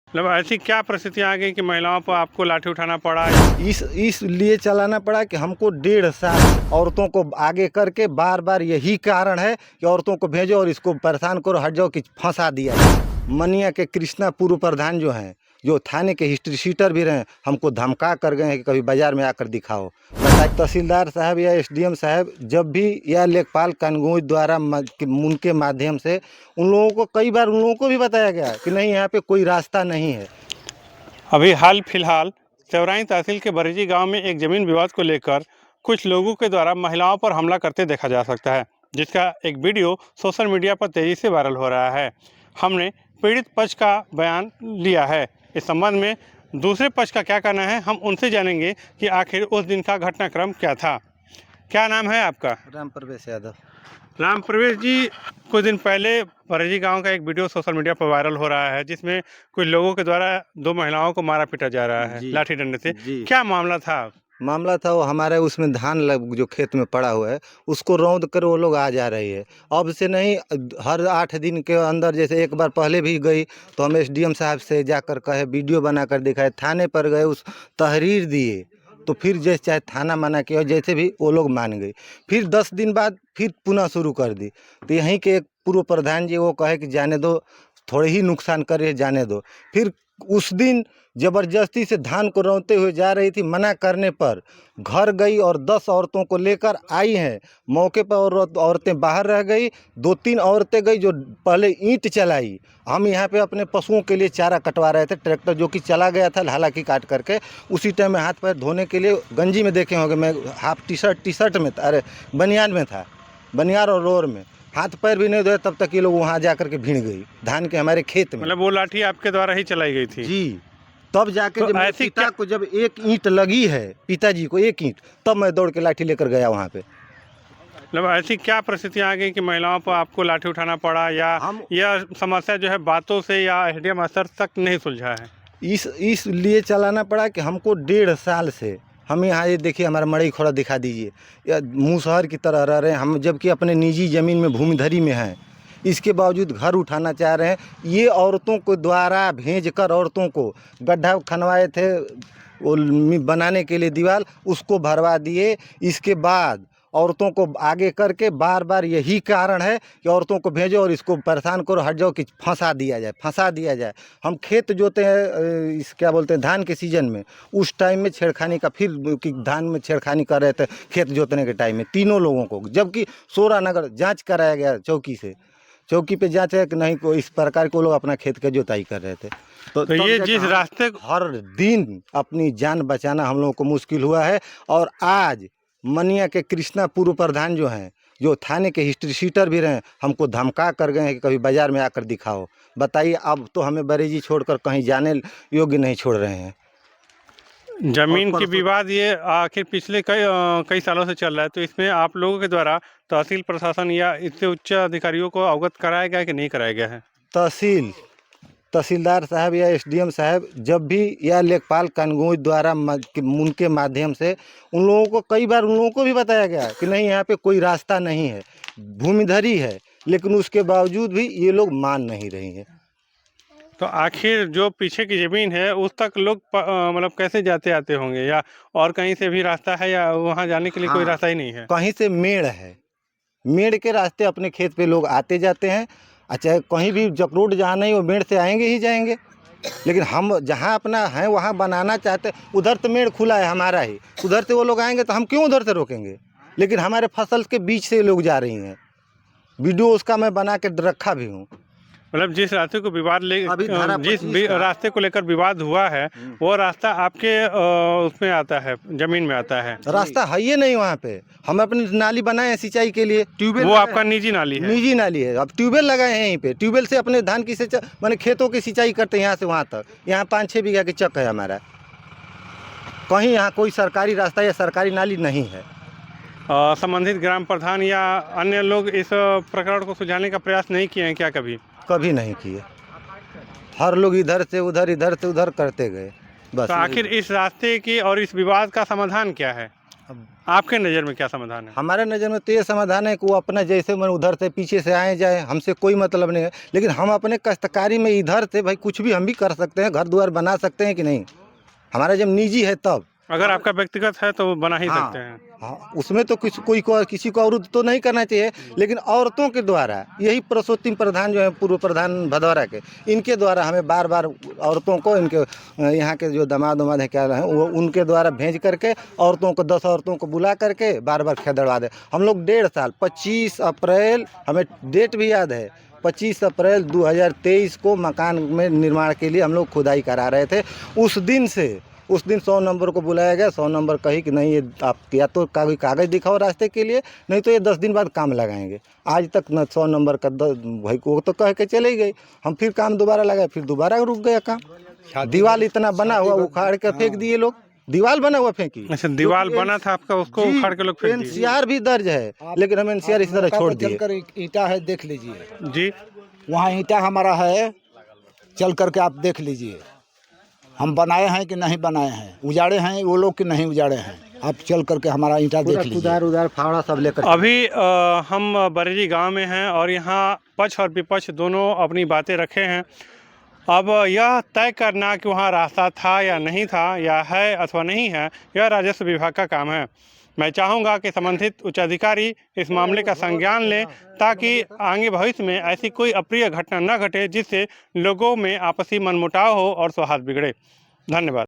मतलब ऐसी क्या परिस्थितियाँ आ गई कि महिलाओं पर आपको लाठी उठाना पड़ा? इसलिए चलाना पड़ा कि हमको 1.5 साल औरतों को आगे करके बार बार यही कारण है कि औरतों को भेजो और इसको परेशान करो, हट जाओ, कि फंसा दिया जाए। मनिया के कृष्णा पूर्व प्रधान जो हैं, जो थाने के हिस्ट्री शीटर भी रहे, हमको धमका कर गए हैं कि कभी बाजार में आकर दिखाओ। बताइए, तहसीलदार साहब या एसडीएम साहब जब भी या लेखपाल कानगोई द्वारा उनके माध्यम से उन लोगों को कई बार उन लोगों को भी बताया गया कि नहीं, यहाँ पे कोई रास्ता नहीं है। अभी हाल फिलहाल चौराई तहसील के बरेजी गांव में एक जमीन विवाद को लेकर कुछ लोगों के द्वारा महिलाओं पर हमला करते देखा जा सकता है, जिसका एक वीडियो सोशल मीडिया पर तेजी से वायरल हो रहा है। हमने पीड़ित पक्ष का बयान लिया है। इस संबंध में दूसरे पक्ष का क्या कहना है, हम उनसे जानेंगे कि आखिर उस दिन का घटनाक्रम क्या था। क्या नाम है आपका? राम प्रवेश यादव। राम प्रवेश जी, कुछ दिन पहले बरेजी गांव का एक वीडियो सोशल मीडिया पर वायरल हो रहा है, जिसमें कुछ लोगों के द्वारा 2 महिलाओं को मारा पीटा जा रहा है लाठी डंडे से। क्या मामला था? मामला था वो हमारे उसमें धान जो खेत में पड़ा हुआ है उसको रौंद कर वो लोग आ जा रही है। अब से नहीं, हर 8 दिन के अंदर, जैसे एक बार पहले भी गई तो हम एसडीएम साहब से जाकर कहे, वीडियो बनाकर दिखाए, थाने पर गए, उस तहरीर दिए, तो फिर जैसे चाहे थाना मना किया, जैसे भी वो लोग मान गई। फिर 10 दिन बाद फिर पुनः शुरू कर दी। तो यहीं के एक पूर्व प्रधान जी वो कहे कि जाने दो, थोड़े ही नुकसान करे, जाने दो। फिर उस दिन जबरदस्ती से धान को रौंदते हुए जा रही थी, मना करने पर घर गई और 10 औरतों को लेकर आई हैं मौके पर, और औरतें बाहर रह गई। 2-3 औरतें गई जो पहले ईंट चलाई। हम यहाँ पे अपने पशुओं के लिए चारा कटवा रहे थे, ट्रैक्टर जो कि चला गया था हालांकि काट करके। उसी टाइम में हाथ पैर धोने के लिए गंजी में देखे होंगे, मैं हाफ टी शर्ट में था, अरे बनियान में था, बनियान और लोअर में, हाथ पैर भी नहीं धोए तब तक ये लोग वहाँ जा करके भीड़ गई धान के हमारे खेत में। मतलब वो लाठी आपके द्वारा ही चलाई गई थी? जी। तब जाके तो जब मेरे पिता को जब एक ईंट लगी है, पिताजी को एक ईंट, तब मैं दौड़ के लाठी लेकर गया वहाँ पे। मतलब ऐसी क्या परिस्थितियाँ आ गई कि महिलाओं पर आपको लाठी उठाना पड़ा, या यह समस्या जो है बातों से या एसडीएम स्तर तक नहीं सुलझा है? इसलिए चलाना पड़ा कि हमको 1.5 साल से हम यहाँ, ये देखिए हमारा मड़ई खोड़ा दिखा दीजिए, या मुसहर की तरह रह रहे हैं हम, जबकि अपने निजी ज़मीन में भूमिधरी में हैं। इसके बावजूद घर उठाना चाह रहे हैं। ये औरतों को द्वारा भेजकर औरतों को गड्ढा खनवाए थे वो बनाने के लिए दीवार, उसको भरवा दिए। इसके बाद औरतों को आगे करके बार बार यही कारण है कि औरतों को भेजो और इसको परेशान करो, हट जाओ, कि फंसा दिया जाए। हम खेत जोते हैं, इस क्या बोलते हैं, धान के सीजन में, उस टाइम में छेड़खानी का, फिर कि धान में छेड़खानी कर रहे थे खेत जोतने के टाइम में तीनों लोगों को, जबकि सोरा नगर जाँच कराया गया चौकी से, चौकी पे जांच है कि नहीं को इस प्रकार को लोग अपना खेत का जोताई कर रहे थे। तो ये जिस रास्ते हर दिन अपनी जान बचाना हम लोगों को मुश्किल हुआ है। और आज मनिया के कृष्णा पूर्व प्रधान जो हैं, जो थाने के हिस्ट्री शीटर भी रहे, हमको धमका कर गए हैं कि कभी बाजार में आकर दिखाओ। बताइए, अब तो हमें बरेजी छोड़कर कहीं जाने योग्य नहीं छोड़ रहे हैं। जमीन की विवाद ये आखिर पिछले कई सालों से चल रहा है, तो इसमें आप लोगों के द्वारा तहसील प्रशासन या इससे उच्च अधिकारियों को अवगत कराया गया है कि नहीं कराया गया है? तहसीलदार साहब या एसडीएम साहब जब भी या लेखपाल कानगोई द्वारा उनके माध्यम से उन लोगों को कई बार उन लोगों को भी बताया गया कि नहीं, यहाँ पे कोई रास्ता नहीं है, भूमिधरी है, लेकिन उसके बावजूद भी ये लोग मान नहीं रही हैं। तो आखिर जो पीछे की ज़मीन है उस तक लोग मतलब कैसे जाते आते होंगे, या और कहीं से भी रास्ता है, या वहाँ जाने के लिए कोई रास्ता ही नहीं है? कहीं से मेड़ है, मेड़ के रास्ते अपने खेत पे लोग आते जाते हैं। अच्छा, कहीं भी जब रोड जहाँ नहीं, वो मेड़ से आएंगे ही जाएंगे। लेकिन हम जहाँ अपना है वहाँ बनाना चाहते, उधर तो मेड़ खुला है हमारा ही, उधर से वो लोग आएंगे तो हम क्यों उधर से रोकेंगे? लेकिन हमारे फसल के बीच से लोग जा रही हैं। वीडियो उसका मैं बना के रखा भी हूँ। मतलब जिस रास्ते को विवाद जिस रास्ते को लेकर विवाद हुआ है, वो रास्ता आपके उसमें आता है, जमीन में आता है? रास्ता है ही नहीं वहाँ पे। हम अपनी नाली बनाए हैं सिंचाई के लिए, ट्यूबवेल। वो आपका निजी नाली है? निजी नाली है। अब ट्यूबवेल लगाए हैं यहीं पे, ट्यूबवेल से अपने धान की सिंचाई, मैंने खेतों की सिंचाई करते हैं यहाँ से वहाँ तक। यहाँ 5-6 बीघा की चक है हमारा। कहीं यहाँ कोई सरकारी रास्ता या सरकारी नाली नहीं है। संबंधित ग्राम प्रधान या अन्य लोग इस प्रकरण को सुलझाने का प्रयास नहीं किए हैं क्या कभी? कभी नहीं किए। हर लोग इधर से उधर करते गए बस। तो आखिर इस रास्ते की और इस विवाद का समाधान क्या है? आपके नज़र में क्या समाधान है? हमारे नज़र में तो ये समाधान है कि वो अपना जैसे मन उधर से पीछे से आए जाए, हमसे कोई मतलब नहीं है। लेकिन हम अपने काश्तकारी में इधर से भाई कुछ भी हम भी कर सकते हैं, घर द्वार बना सकते हैं कि नहीं? हमारा जब निजी है तब। अगर आपका व्यक्तिगत है तो बना ही हाँ, सकते हैं। हाँ, उसमें तो किसी को अवरुद्ध तो नहीं करना चाहिए, लेकिन औरतों के द्वारा यही पुरुषोत्तम प्रधान जो है, पूर्व प्रधान भदौरा के, इनके द्वारा हमें बार बार औरतों को इनके यहाँ के जो दामाद उमाद है क्या है वो उनके द्वारा भेज करके औरतों को 10 औरतों को बुला करके बार बार खेदड़वा दे। हम लोग 1.5 साल 25 अप्रैल हमें डेट भी याद है, 25 अप्रैल 2023 को मकान में निर्माण के लिए हम लोग खुदाई करा रहे थे। उस दिन 100 नंबर को बुलाया गया। 100 नंबर कही कि नहीं, ये आप या तो कागज़ दिखाओ रास्ते के लिए, नहीं तो ये 10 दिन बाद काम लगाएंगे। आज तक न 100 नंबर का भाई को तो कह के चले गए। हम फिर काम दोबारा लगाए, फिर दोबारा रुक गया काम। दीवार इतना बना हुआ उखाड़ के फेंक दिए लोग। दीवार बना हुआ फेंकी। अच्छा, दीवार बना था आपका, उसको उखाड़ के लोग फेंक दिए। एनसीआर भी दर्ज है, लेकिन हम एनसीआर इस तरह छोड़ दिए। ईंटा है, देख लीजिए, जी, वहाँ ईंटा हमारा है, चल करके आप देख लीजिए। हम बनाए हैं कि नहीं बनाए हैं, उजाड़े हैं वो लोग कि नहीं उजाड़े हैं, आप चल करके हमारा ईंटा देख लीजिए। उधार फावड़ा सब लेकर अभी हम बरेली गांव में हैं और यहाँ पक्ष और विपक्ष दोनों अपनी बातें रखे हैं। अब यह तय करना कि वहाँ रास्ता था या नहीं था, या है अथवा नहीं है, यह राजस्व विभाग का काम है। मैं चाहूँगा कि संबंधित उच्चाधिकारी इस मामले का संज्ञान लें, ताकि आगे भविष्य में ऐसी कोई अप्रिय घटना न घटे जिससे लोगों में आपसी मनमुटाव हो और सौहार्द बिगड़े। धन्यवाद।